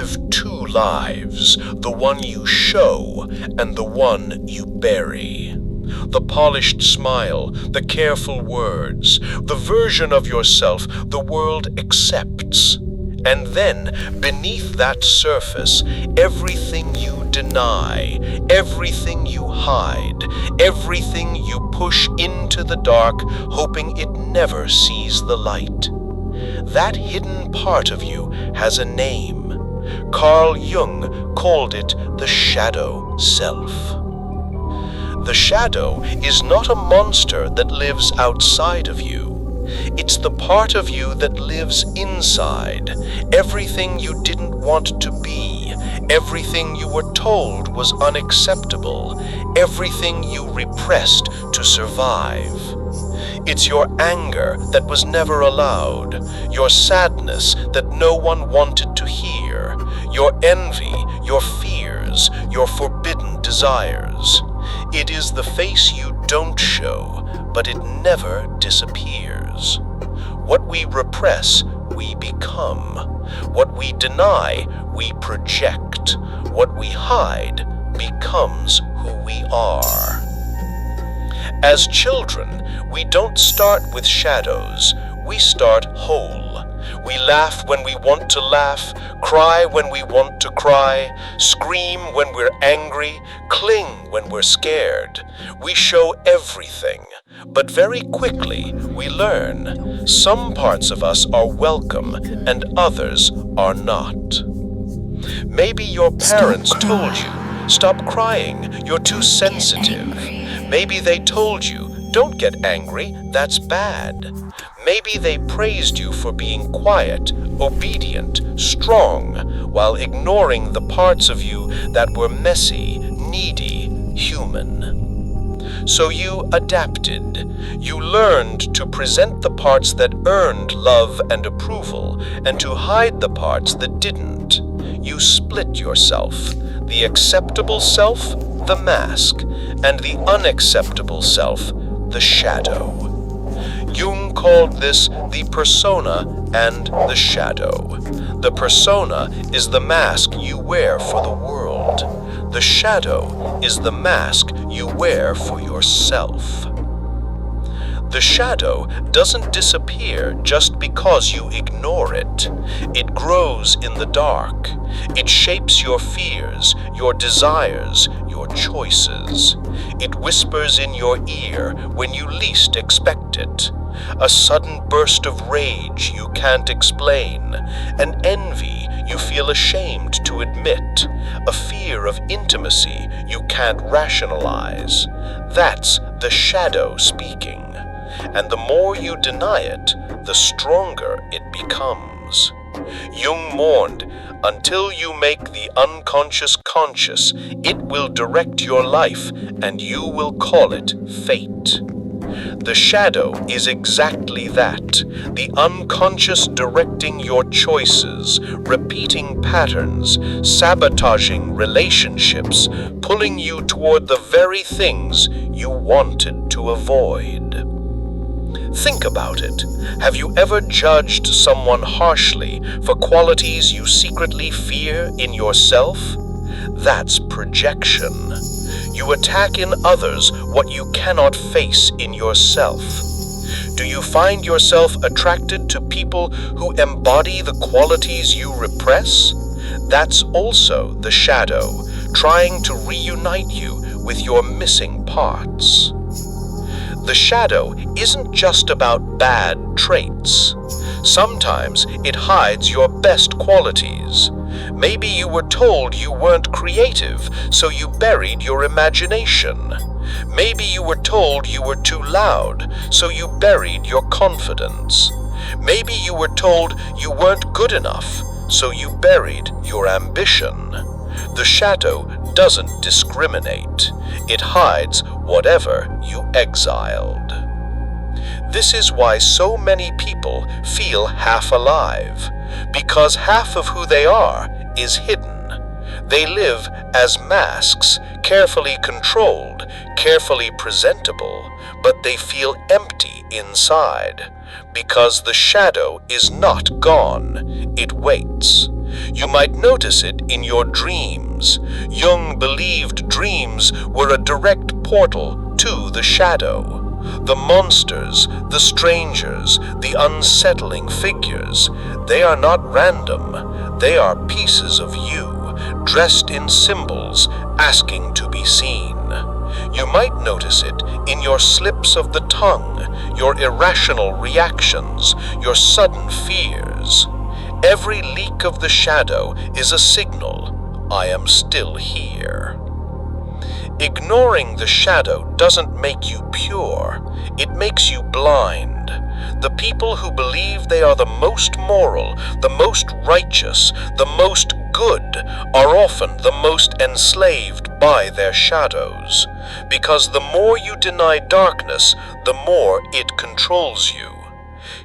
live two lives, the one you show and the one you bury. The polished smile, the careful words, the version of yourself the world accepts. And then, beneath that surface, everything you deny, everything you hide, everything you push into the dark, hoping it never sees the light. That hidden part of you has a name. Carl Jung called it the shadow self. The shadow is not a monster that lives outside of you. It's the part of you that lives inside. Everything you didn't want to be, everything you were told was unacceptable, everything you repressed to survive. It's your anger that was never allowed, your sadness that no one wanted to hear, your envy, your fears, your forbidden desires. It is the face you don't show, but it never disappears. What we repress, we become. What we deny, we project. What we hide becomes who we are. As children, we don't start with shadows, we start whole. We laugh when we want to laugh, cry when we want to cry, scream when we're angry, cling when we're scared. We show everything, but very quickly we learn. Some parts of us are welcome and others are not. Maybe your parents told you, stop crying, you're too sensitive. Maybe they told you, don't get angry, that's bad. Maybe they praised you for being quiet, obedient, strong, while ignoring the parts of you that were messy, needy, human. So you adapted. You learned to present the parts that earned love and approval, and to hide the parts that didn't. You split yourself, the acceptable self, the mask, and the unacceptable self, the shadow. Jung called this the persona and the shadow. The persona is the mask you wear for the world. The shadow is the mask you wear for yourself. The shadow doesn't disappear just because you ignore it. It grows in the dark. It shapes your fears, your desires, your choices. It whispers in your ear when you least expect it. A sudden burst of rage you can't explain, an envy you feel ashamed to admit, a fear of intimacy you can't rationalize. That's the shadow speaking. And the more you deny it, the stronger it becomes. Jung mourned, until you make the unconscious conscious, it will direct your life, and you will call it fate. The shadow is exactly that, the unconscious directing your choices, repeating patterns, sabotaging relationships, pulling you toward the very things you wanted to avoid. Think about it. Have you ever judged someone harshly for qualities you secretly fear in yourself? That's projection. You attack in others what you cannot face in yourself. Do you find yourself attracted to people who embody the qualities you repress? That's also the shadow, trying to reunite you with your missing parts. The shadow isn't just about bad traits. Sometimes it hides your best qualities. Maybe you were told you weren't creative, so you buried your imagination. Maybe you were told you were too loud, so you buried your confidence. Maybe you were told you weren't good enough, so you buried your ambition. The shadow doesn't discriminate. It hides whatever you exiled. This is why so many people feel half alive, because half of who they are is hidden. They live as masks, carefully controlled, carefully presentable, but they feel empty inside, because the shadow is not gone, it waits. You might notice it in your dreams. Jung believed dreams were a direct portal to the shadow. The monsters, the strangers, the unsettling figures, they are not random. They are pieces of you, dressed in symbols, asking to be seen. You might notice it in your slips of the tongue, your irrational reactions, your sudden fears. Every leak of the shadow is a signal, I am still here. Ignoring the shadow doesn't make you pure, it makes you blind. The people who believe they are the most moral, the most righteous, the most good, are often the most enslaved by their shadows, because the more you deny darkness, the more it controls you.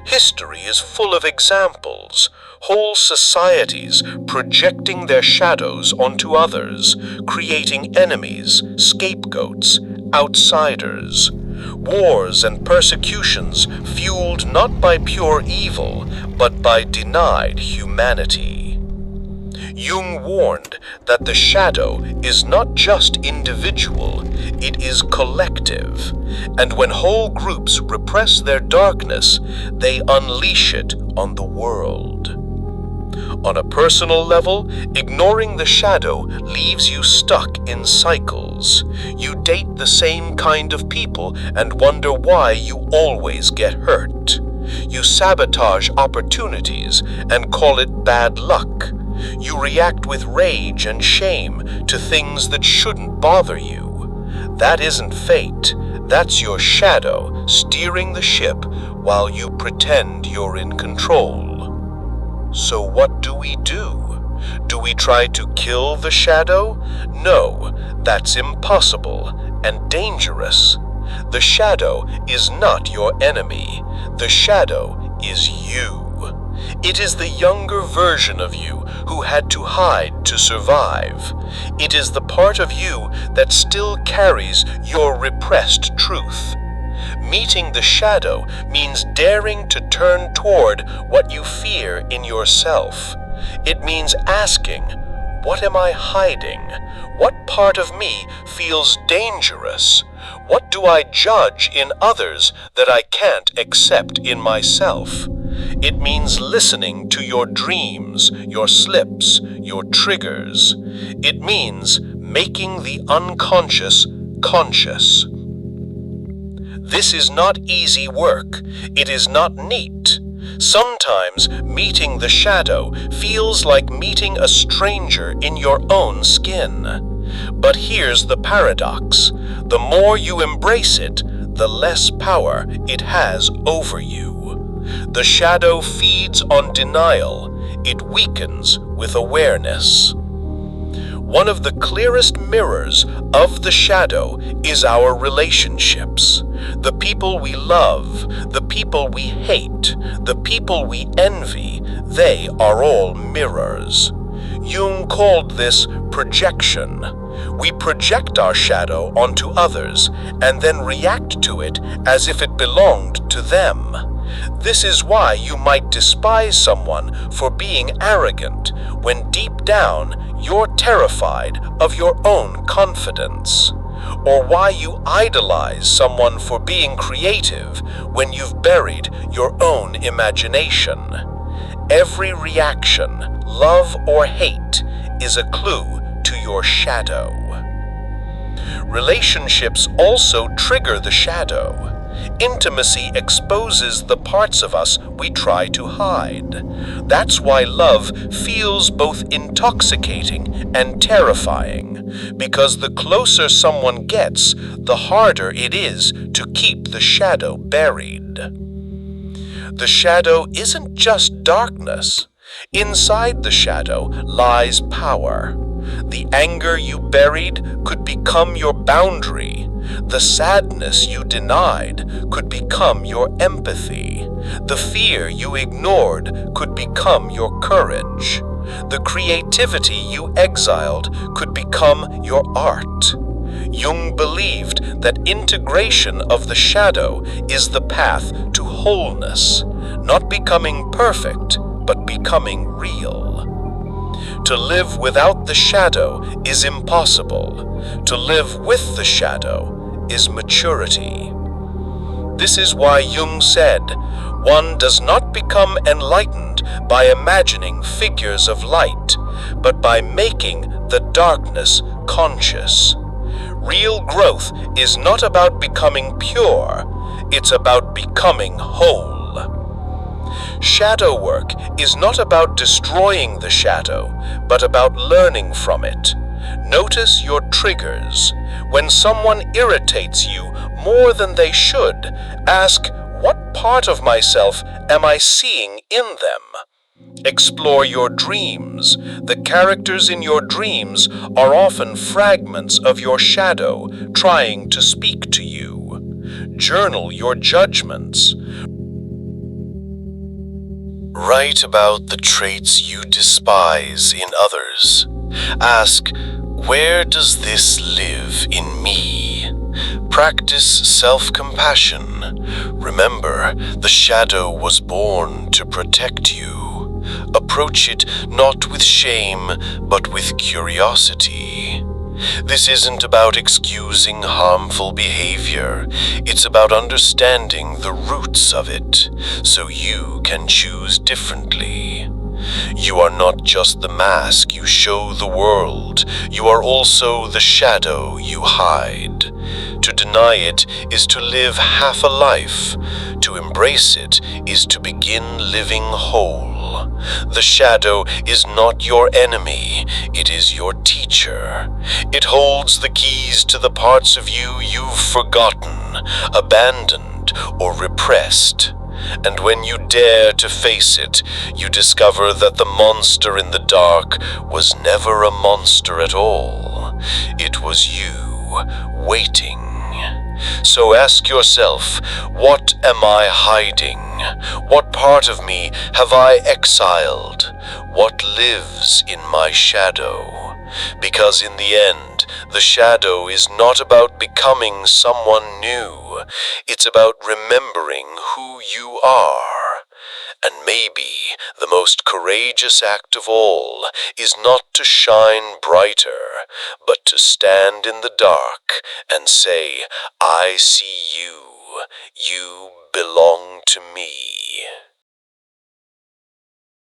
History is full of examples, whole societies projecting their shadows onto others, creating enemies, scapegoats, outsiders. Wars and persecutions fueled not by pure evil, but by denied humanity. Jung warned that the shadow is not just individual, it is collective, and when whole groups repress their darkness, they unleash it on the world. On a personal level, ignoring the shadow leaves you stuck in cycles. You date the same kind of people and wonder why you always get hurt. You sabotage opportunities and call it bad luck. You react with rage and shame to things that shouldn't bother you. That isn't fate, that's your shadow steering the ship while you pretend you're in control. So what do we do? Do we try to kill the shadow? No, that's impossible and dangerous. The shadow is not your enemy. The shadow is you. It is the younger version of you who had to hide to survive. It is the part of you that still carries your repressed truth. Meeting the shadow means daring to turn toward what you fear in yourself. It means asking, what am I hiding? What part of me feels dangerous? What do I judge in others that I can't accept in myself? It means listening to your dreams, your slips, your triggers. It means making the unconscious conscious. This is not easy work. It is not neat. Sometimes meeting the shadow feels like meeting a stranger in your own skin. But here's the paradox. The more you embrace it, the less power it has over you. The shadow feeds on denial. It weakens with awareness. One of the clearest mirrors of the shadow is our relationships. The people we love, the people we hate, the people we envy, they are all mirrors. Jung called this projection. We project our shadow onto others and then react to it as if it belonged to them. This is why you might despise someone for being arrogant when deep down you're terrified of your own confidence, or why you idolize someone for being creative when you've buried your own imagination. Every reaction, love or hate, is a clue to your shadow. Relationships also trigger the shadow. Intimacy exposes the parts of us we try to hide. That's why love feels both intoxicating and terrifying, because the closer someone gets, the harder it is to keep the shadow buried. The shadow isn't just darkness. Inside the shadow lies power. The anger you buried could become your boundary. The sadness you denied could become your empathy. The fear you ignored could become your courage. The creativity you exiled could become your art. Jung believed that integration of the shadow is the path to wholeness, not becoming perfect, but becoming real. To live without the shadow is impossible. To live with the shadow is maturity. This is why Jung said, "One does not become enlightened by imagining figures of light, but by making the darkness conscious." Real growth is not about becoming pure, it's about becoming whole. Shadow work is not about destroying the shadow, but about learning from it. Notice your triggers. When someone irritates you more than they should, ask, what part of myself am I seeing in them? Explore your dreams. The characters in your dreams are often fragments of your shadow trying to speak to you. Journal your judgments. Write about the traits you despise in others. Ask, where does this live in me? Practice self-compassion. Remember, the shadow was born to protect you. Approach it not with shame, but with curiosity. This isn't about excusing harmful behavior. It's about understanding the roots of it, so you can choose differently. You are not just the mask you show the world, you are also the shadow you hide. To deny it is to live half a life. To embrace it is to begin living whole. The shadow is not your enemy, it is your teacher. It holds the keys to the parts of you you've forgotten, abandoned, or repressed. And when you dare to face it, you discover that the monster in the dark was never a monster at all. It was you, waiting. So ask yourself, what am I hiding? What part of me have I exiled? What lives in my shadow? Because in the end, the shadow is not about becoming someone new. It's about remembering who you are. And maybe the most courageous act of all is not to shine brighter, but to stand in the dark and say, I see you, you belong to me.